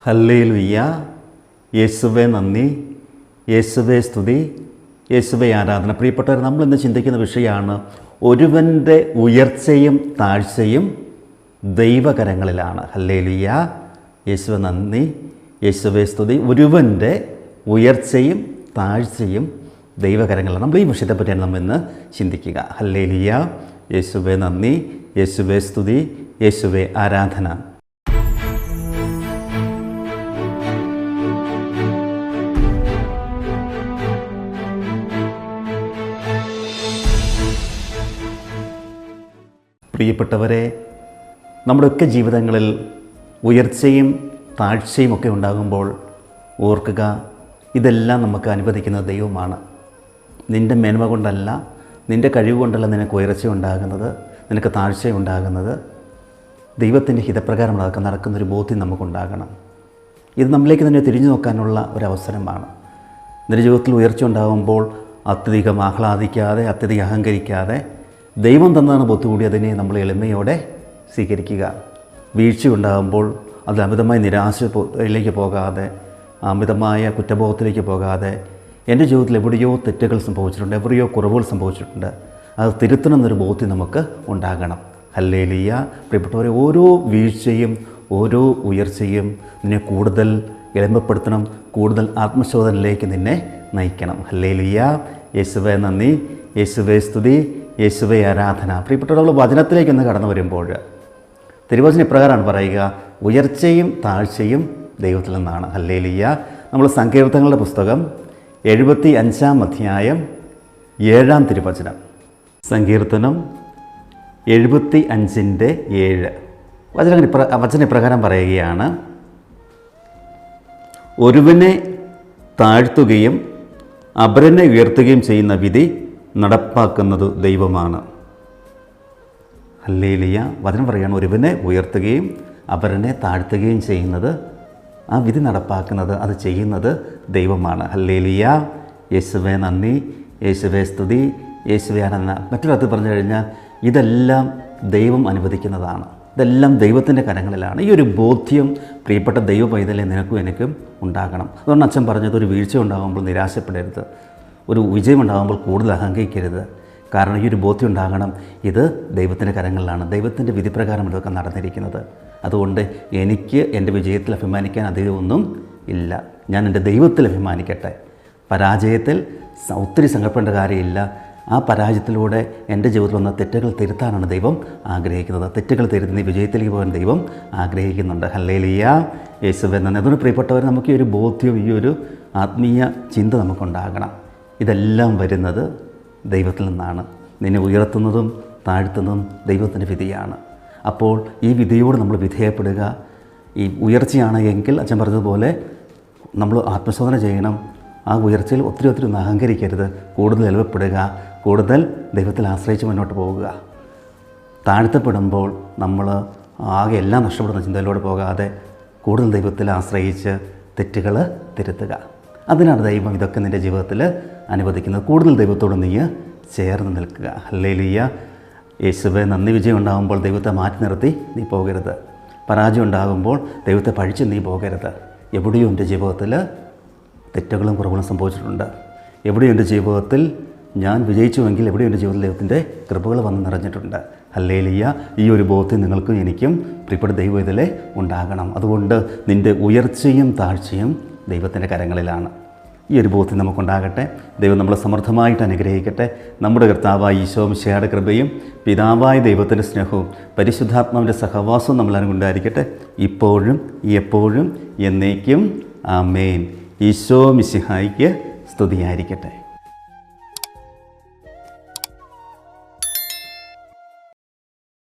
Hallelujah. യേശുവേ നന്ദി, യേശുവേ സ്തുതി, യേശുവേ ആരാധന. പ്രിയപ്പെട്ടവർ, നമ്മളിന്ന് ചിന്തിക്കുന്ന വിഷയമാണ് ഒരുവൻ്റെ ഉയർച്ചയും താഴ്ചയും ദൈവകരങ്ങളിലാണ്. ഹല്ലേലൂയ. യേശുവേ നന്ദി, യേശുവേ സ്തുതി. ഒരുവൻ്റെ ഉയർച്ചയും താഴ്ചയും ദൈവകരങ്ങളാണ്. നമ്മൾ ഈ വിഷയത്തെപ്പറ്റിയാണ് നമ്മൾ ഇന്ന് ചിന്തിക്കുക. ഹല്ലേലൂയ. യേശുവേ നന്ദി, യേശുവേ സ്തുതി, യേശുവേ ആരാധന. പ്രിയപ്പെട്ടവരെ, നമ്മുടെയൊക്കെ ജീവിതങ്ങളിൽ ഉയർച്ചയും താഴ്ചയും ഒക്കെ ഉണ്ടാകുമ്പോൾ ഓർക്കുക, ഇതെല്ലാം നമുക്ക് അനുവദിക്കുന്ന ദൈവമാണ്. നിൻ്റെ മേന്മ കൊണ്ടല്ല, നിൻ്റെ കഴിവ് കൊണ്ടല്ല നിനക്ക് ഉയർച്ച ഉണ്ടാകുന്നത്, നിനക്ക് താഴ്ച ഉണ്ടാകുന്നത്. ദൈവത്തിൻ്റെ ഹിതപ്രകാരം നടക്കുന്നൊരു ബോധ്യം നമുക്കുണ്ടാകണം. ഇത് നമ്മളിലേക്ക് തന്നെ തിരിഞ്ഞു നോക്കാനുള്ള ഒരവസരമാണ്. നിൻ്റെ ജീവിതത്തിൽ ഉയർച്ച ഉണ്ടാകുമ്പോൾ അത്യധികം ആഹ്ലാദിക്കാതെ, അത്യധികം അഹങ്കരിക്കാതെ, ദൈവം തന്നതാണ് ബോധ്യകൂടി അതിനെ നമ്മൾ എളിമയോടെ സ്വീകരിക്കുക. വീഴ്ചയുണ്ടാകുമ്പോൾ അത് അമിതമായ നിരാശയിലേക്ക് പോകാതെ, അമിതമായ കുറ്റബോധത്തിലേക്ക് പോകാതെ, എൻ്റെ ജീവിതത്തിൽ എവിടെയോ തെറ്റുകൾ സംഭവിച്ചിട്ടുണ്ട്, എവിടെയോ കുറവുകൾ സംഭവിച്ചിട്ടുണ്ട്, അത് തിരുത്തണമെന്നൊരു ബോധ്യം നമുക്ക് ഉണ്ടാകണം. ഹല്ലേലൂയ. പ്രിയപ്പെട്ടവരെ, ഓരോ വീഴ്ചയും ഓരോ ഉയർച്ചയും നിന്നെ കൂടുതൽ എളിമപ്പെടുത്തണം, കൂടുതൽ ആത്മശോധനയിലേക്ക് നിന്നെ നയിക്കണം. ഹല്ലേലൂയ. യേശുവേ നന്ദി, യേശുവേ സ്തുതി, യേശുവേ ആരാധന. പ്രിയപ്പെട്ടവർ, വചനത്തിലേക്കൊന്ന് കടന്നു വരുമ്പോൾ തിരുവചനം ഇപ്രകാരമാണ് പറയുക, ഉയർച്ചയും താഴ്ചയും ദൈവത്തിൽ നിന്നാണ്. ഹല്ലേലൂയ. നമ്മൾ സങ്കീർത്തനങ്ങളുടെ പുസ്തകം 75-ാം അധ്യായം 7-ാം തിരുവചനം. സങ്കീർത്തനം 75-7 വചനം ഇപ്രകാരം പറയുകയാണ്, ഒരുവനെ താഴ്ത്തുകയും അപരനെ ഉയർത്തുകയും ചെയ്യുന്ന വിധി നടപ്പാക്കുന്നത് ദൈവമാണ്. ഹല്ലേലൂയ. വചനം പറയുകയാണ്, ഒരുവനെ ഉയർത്തുകയും അപരനെ താഴ്ത്തുകയും ചെയ്യുന്നത്, ആ വിധി നടപ്പാക്കുന്നത്, അത് ചെയ്യുന്നത് ദൈവമാണ്. ഹല്ലേലൂയ. യേശുവേ നന്ദി, യേശുവേ സ്തുതി, യേശുവേ ആരാധന. മറ്റൊരർത്ഥത്തിൽ പറഞ്ഞു കഴിഞ്ഞാൽ ഇതെല്ലാം ദൈവം അനുവദിക്കുന്നതാണ്, ഇതെല്ലാം ദൈവത്തിൻ്റെ കരങ്ങളിലാണ്. ഈ ഒരു ബോധ്യം പ്രിയപ്പെട്ട ദൈവ പൈതലെ നിനക്കും എനിക്കും ഉണ്ടാകണം. അതുകൊണ്ട് അച്ഛൻ പറഞ്ഞത്, ഒരു വീഴ്ച ഉണ്ടാകുമ്പോൾ നിരാശപ്പെടരുത്, ഒരു വിജയമുണ്ടാകുമ്പോൾ കൂടുതൽ അഹങ്കരിക്കരുത്. കാരണം ഈ ഒരു ബോധ്യം ഉണ്ടാകണം, ഇത് ദൈവത്തിൻ്റെ കരങ്ങളിലാണ്, ദൈവത്തിൻ്റെ വിധിപ്രകാരം ഇതൊക്കെ നടന്നിരിക്കുന്നത്. അതുകൊണ്ട് എനിക്ക് എൻ്റെ വിജയത്തിൽ അഭിമാനിക്കാൻ അധികമൊന്നും ഇല്ല, ഞാൻ എൻ്റെ ദൈവത്തിൽ അഭിമാനിക്കട്ടെ. പരാജയത്തിൽ ഒത്തിരി സങ്കടപ്പെടേണ്ട കാര്യമില്ല. ആ പരാജയത്തിലൂടെ എൻ്റെ ജീവിതത്തിൽ വന്ന തെറ്റുകൾ തിരുത്താനാണ് ദൈവം ആഗ്രഹിക്കുന്നത്. തെറ്റുകൾ തിരുത്തി വിജയത്തിലേക്ക് പോകാൻ ദൈവം ആഗ്രഹിക്കുന്നുണ്ട്. ഹല്ലേലൂയ. യേശുവേ നന്ദി. അതുകൊണ്ട് പ്രിയപ്പെട്ടവർ, നമുക്ക് ഈ ഒരു ബോധ്യം, ഈ ഒരു ആത്മീയ ചിന്ത നമുക്കുണ്ടാകണം. ഇതെല്ലാം വരുന്നത് ദൈവത്തിൽ നിന്നാണ്. നിന്നെ ഉയർത്തുന്നതും താഴ്ത്തുന്നതും ദൈവത്തിൻ്റെ വിധിയാണ്. അപ്പോൾ ഈ വിധിയോട് നമ്മൾ വിധേയപ്പെടുക. ഈ ഉയർച്ചയാണ് എങ്കിൽ അച്ഛൻ പറഞ്ഞതുപോലെ നമ്മൾ ആത്മശോധന ചെയ്യണം. ആ ഉയർച്ചയിൽ ഒത്തിരി ഒന്നും അഹങ്കരിക്കരുത്, കൂടുതൽ എളിമപ്പെടുക, കൂടുതൽ ദൈവത്തിൽ ആശ്രയിച്ച് മുന്നോട്ട് പോകുക. താഴ്ത്തപ്പെടുമ്പോൾ നമ്മൾ ആകെ എല്ലാം നഷ്ടപ്പെടുന്ന ചിന്തയിലൂടെ പോകാതെ കൂടുതൽ ദൈവത്തിൽ ആശ്രയിച്ച് തെറ്റുകൾ തിരുത്തുക. അതിനാണ് ദൈവം ഇതൊക്കെ നിൻ്റെ ജീവിതത്തിൽ അനുവദിക്കുന്നത്. കൂടുതൽ ദൈവത്തോട് നീ ചേർന്ന് നിൽക്കുക. ഹല്ലേലൂയ. യേശുവേ നന്ദി. വിജയം ഉണ്ടാകുമ്പോൾ ദൈവത്തെ മാറ്റി നിർത്തി നീ പോകരുത്. പരാജയം ഉണ്ടാകുമ്പോൾ ദൈവത്തെ പഴിച്ച് നീ പോകരുത്. എവിടെയോ എൻ്റെ ജീവിതത്തിൽ തെറ്റുകളും കുറവുകളും സംഭവിച്ചിട്ടുണ്ട്, എവിടെയോ എൻ്റെ ജീവിതത്തിൽ ഞാൻ വിജയിച്ചുവെങ്കിൽ എവിടെയോ എൻ്റെ ജീവിതത്തിൽ ദൈവത്തിൻ്റെ കൃപകൾ വന്ന് നിറഞ്ഞിട്ടുണ്ട്. ഹല്ലേലൂയ. ഈ ഒരു ബോധ്യം നിങ്ങൾക്കും എനിക്കും പ്രിയപ്പെട്ട ദൈവം ഇതിലെ ഉണ്ടാകണം. അതുകൊണ്ട് നിൻ്റെ ഉയർച്ചയും താഴ്ചയും ദൈവത്തിൻ്റെ കരങ്ങളിലാണ്. ഈ ഒരു ബോധ്യം നമുക്കുണ്ടാകട്ടെ. ദൈവം നമ്മളെ സമൃദ്ധമായിട്ട് അനുഗ്രഹിക്കട്ടെ. നമ്മുടെ കർത്താവായ ഈശോ മിശിഹായുടെ കൃപയും പിതാവായ ദൈവത്തിൻ്റെ സ്നേഹവും പരിശുദ്ധാത്മാവിൻ്റെ സഹവാസവും നമ്മളനുണ്ടായിരിക്കട്ടെ, ഇപ്പോഴും എപ്പോഴും എന്നേക്കും. ആമേൻ. ഈശോ മിശിഹായ്ക്ക് സ്തുതിയായിരിക്കട്ടെ.